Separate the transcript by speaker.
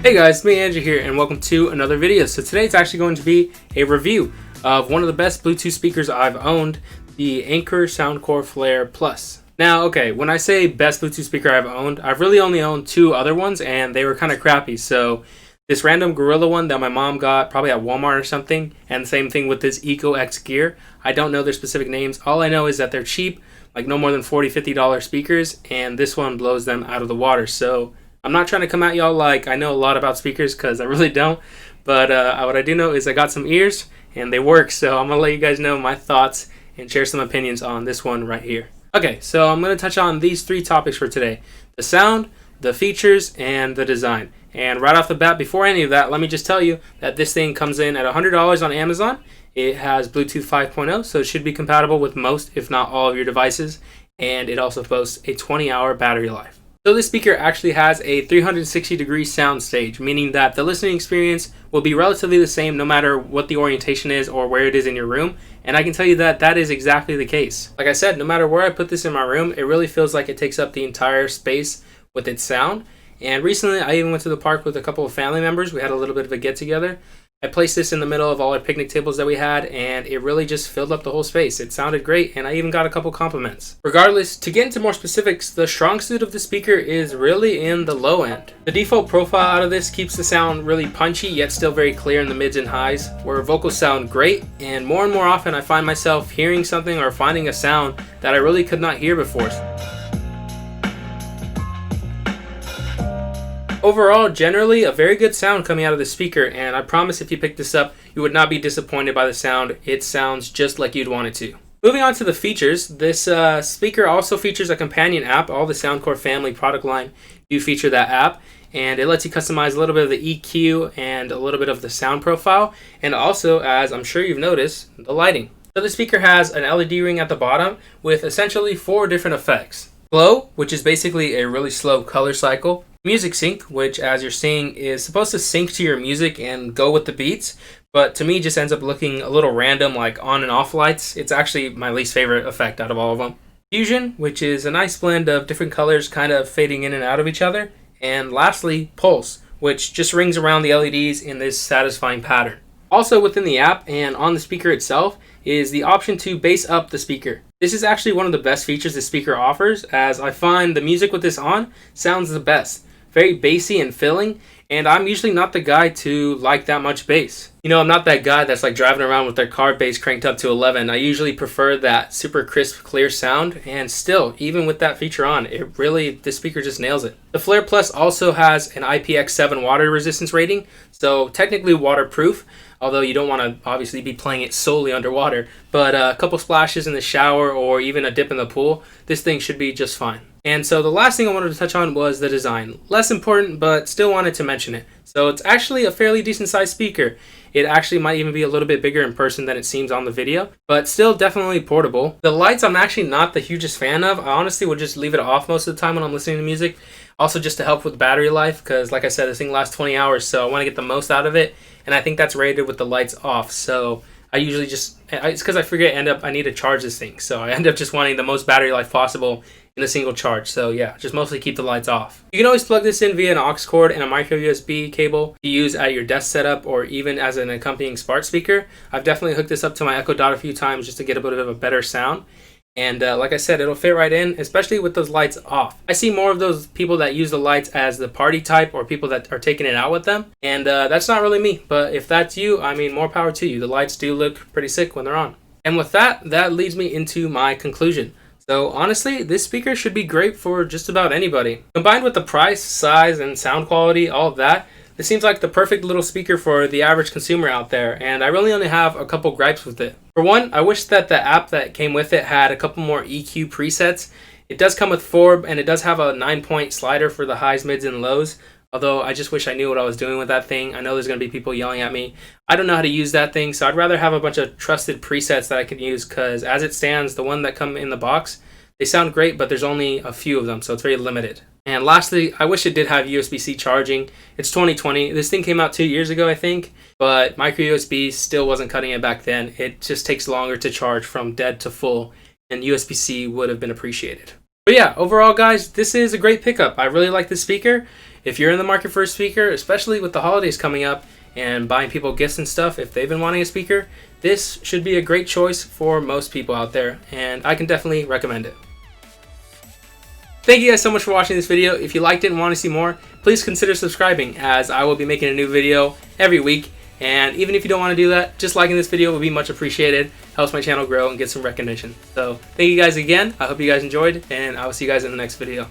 Speaker 1: Hey guys, it's me Andrew here and welcome to another video. So today it's actually going to be a review of one of the best Bluetooth speakers I've owned, the Anker Soundcore Flare Plus. Now, okay, when I say best Bluetooth speaker I've owned, I've really only owned two other ones and they were kind of crappy. So this random Gorilla one that my mom got probably at Walmart or something, and the same thing with this Eco X Gear. I don't know their specific names. All I know is that they're cheap, like no more than $40, $50 speakers, and this one blows them out of the water. So I'm not trying to come at y'all like I know a lot about speakers, because I really don't, but what I do know is I got some ears and they work, so I'm going to let you guys know my thoughts and share some opinions on this one right here. Okay, so I'm going to touch on these three topics for today: the sound, the features, and the design. And right off the bat, before any of that, let me just tell you that this thing comes in at $100 on Amazon. It has Bluetooth 5.0, so it should be compatible with most, if not all, of your devices, and it also boasts a 20-hour battery life. So this speaker actually has a 360-degree sound stage, meaning that the listening experience will be relatively the same no matter what the orientation is or where it is in your room, and I can tell you that that is exactly the case. Like I said, no matter where I put this in my room, it really feels like it takes up the entire space with its sound. And recently I even went to the park with a couple of family members. We had a little bit of a get-together. I placed this in the middle of all our picnic tables that we had, and it really just filled up the whole space. It sounded great, and I even got a couple compliments. Regardless, to get into more specifics, the strong suit of the speaker is really in the low end. The default profile out of this keeps the sound really punchy, yet still very clear in the mids and highs, where vocals sound great, and more often I find myself hearing something or finding a sound that I really could not hear before. Overall, generally a very good sound coming out of the speaker, and I promise if you pick this up, you would not be disappointed by the sound. It sounds just like you'd want it to. Moving on to the features, this speaker also features a companion app. All the Soundcore family product line do feature that app, and it lets you customize a little bit of the EQ and a little bit of the sound profile, and also, as I'm sure you've noticed, the lighting. So the speaker has an LED ring at the bottom with essentially 4 different effects. Glow, which is basically a really slow color cycle. Music sync, which as you're seeing is supposed to sync to your music and go with the beats, but to me just ends up looking a little random, like on and off lights. It's actually my least favorite effect out of all of them. Fusion, which is a nice blend of different colors kind of fading in and out of each other. And lastly, Pulse, which just rings around the LEDs in this satisfying pattern. Also within the app and on the speaker itself is the option to bass up the speaker. This is actually one of the best features the speaker offers, as I find the music with this on sounds the best. Very bassy and filling, and I'm usually not the guy to like that much bass. You know, I'm not that guy that's like driving around with their car bass cranked up to 11. I usually prefer that super crisp, clear sound, and still, even with that feature on, this speaker just nails it. The Flare Plus also has an IPX7 water resistance rating, so technically waterproof, although you don't want to obviously be playing it solely underwater, but a couple splashes in the shower or even a dip in the pool, this thing should be just fine. And so the last thing I wanted to touch on was the design. Less important, but still wanted to mention it. So it's actually a fairly decent sized speaker. It actually might even be a little bit bigger in person than it seems on the video, but still definitely portable. The lights I'm actually not the hugest fan of. I honestly would just leave it off most of the time when I'm listening to music. Also just to help with battery life, because like I said, this thing lasts 20 hours, so I want to get the most out of it, and I think that's rated with the lights off. So I usually just, it's because I forget I need to charge this thing, so I end up just wanting the most battery life possible in a single charge. So yeah, just mostly keep the lights off. You can always plug this in via an aux cord and a micro USB cable to use at your desk setup or even as an accompanying smart speaker. I've definitely hooked this up to my Echo Dot a few times just to get a bit of a better sound. And like I said, it'll fit right in, especially with those lights off. I see more of those people that use the lights as the party type or people that are taking it out with them. And that's not really me, but if that's you, I mean, more power to you. The lights do look pretty sick when they're on. And with that, that leads me into my conclusion. So honestly, this speaker should be great for just about anybody. Combined with the price, size, and sound quality, all of that, this seems like the perfect little speaker for the average consumer out there, and I really only have a couple gripes with it. For one, I wish that the app that came with it had a couple more EQ presets. It does come with 4, and it does have a 9-point slider for the highs, mids, and lows. Although I just wish I knew what I was doing with that thing. I know there's going to be people yelling at me. I don't know how to use that thing, so I'd rather have a bunch of trusted presets that I can use, because as it stands, the one that come in the box, they sound great, but there's only a few of them, so it's very limited. And lastly, I wish it did have USB-C charging. It's 2020. This thing came out 2 years ago, I think, but micro USB still wasn't cutting it back then. It just takes longer to charge from dead to full, and USB-C would have been appreciated. But yeah, overall guys, this is a great pickup. I really like this speaker. if you're in the market for a speaker, especially with the holidays coming up and buying people gifts and stuff, if they've been wanting a speaker, this should be a great choice for most people out there, and I can definitely recommend it. Thank you guys so much for watching this video. If you liked it and want to see more, please consider subscribing, as I will be making a new video every week. And even if you don't want to do that, just liking this video would be much appreciated. Helps my channel grow and get some recognition. So thank you guys again. I hope you guys enjoyed, and I will see you guys in the next video.